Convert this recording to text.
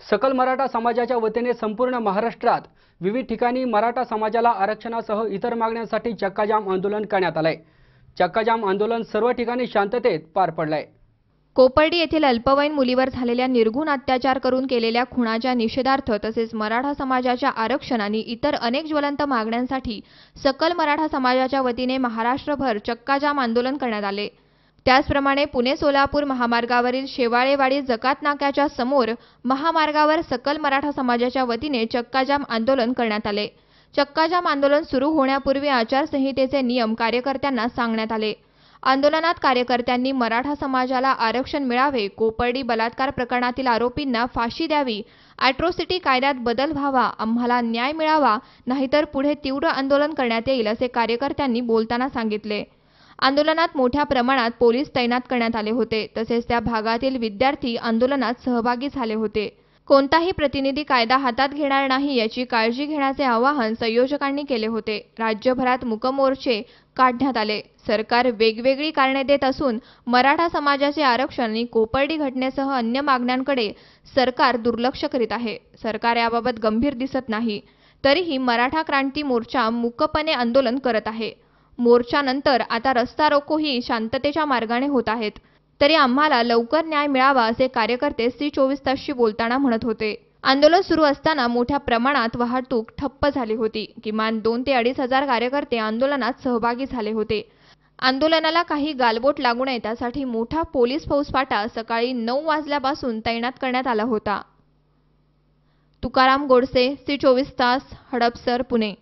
सकल मराठा समाजाच्या वतीने संपूर्ण महाराष्ट्रात विविध ठिकाणी मराठा समाजाला आरक्षणासह इतर मागण्यांसाठी चक्काजाम आंदोलन करण्यात आले। चक्काजाम आंदोलन सर्व ठिकाणी शांततेत पार पडले। कोपर्डी येथील अल्पवयीन मुलीवर झालेल्या निर्घृण अत्याचार करून केलेल्या खुनाच्या निषेधार्थ तसेच मराठा समाजाच्या आरक्षण आणि इतर अनेक ज्वलंत मागण्यांसाठी सकल मराठा समाजाच्या वतीने महाराष्ट्रभर चक्काजाम आंदोलन करण्यात आले। त्याचप्रमाणे पुणे सोलापूर महामार्गावरील शेवाळेवाडी जकात नाक्याच्या समोर महामार्गावर सकल मराठा समाजाच्या वतीने चक्काजाम आंदोलन करण्यात आले। चक्काजाम आंदोलन सुरू होण्यापूर्वी आचारसंहितेचे नियम कार्यकर्त्यांना सांगण्यात आले। आंदोलनात कार्यकर्त्यांनी मराठा समाजाला आरक्षण मिळावे, कोपर्डी बलात्कार प्रकरणातील आरोपींना फाशी द्यावी, अॅट्रॉसिटी कायद्यात बदल व्हावा, आम्हाला न्याय मिळावा, नाहीतर पुढे तीव्र आंदोलन करण्यात येईल असे कार्यकर्त्यांनी बोलताना सांगितले। आंदोलनात मोठ्या प्रमाणात पोलीस तैनात करण्यात आले होते। तसेच त्या भागातील विद्यार्थी आंदोलनात सहभागी झाले होते। कोणताही प्रतिनिधी कायदा हातात घेणार नाही याची काळजी घेण्याचे आवाहन संयोजकांनी केले होते। राज्यभरात मूक मोर्चे काढण्यात आले। सरकार वेगवेगळी कारणे देत असून मराठा समाजाचे आरक्षण आणि कोपर्डी घटनेसह अन्य मागण्यांकडे सरकार दुर्लक्ष करीत आहे। सरकार याबाबत गंभीर दिसत नाही। तरीही मराठा क्रांती मोर्चा मूकपणे आंदोलन करत आहे। मोर्चानंतर आता रस्ता रोकोही शांततेच्या मार्गाने होत आहेत। तरी आम्हाला लवकर न्याय मिळावा असे कार्यकर्ते सी24 तासशी बोलताना म्हणत होते। आंदोलन सुरू असताना मोठ्या प्रमाणात वाहतूक ठप्प झाली होती। किमान 2 ते 2.5 हजार कार्यकर्ते आंदोलनात सहभागी झाले होते। आंदोलनाला काही गालबोट लागू नये त्यासाठी मोठा पोलीस फौजफाटा सकाळी 9 वाजल्यापासून तैनात करण्यात आला होता। तुकाराम गोडसे, सी24 तास, हडपसर, पुणे।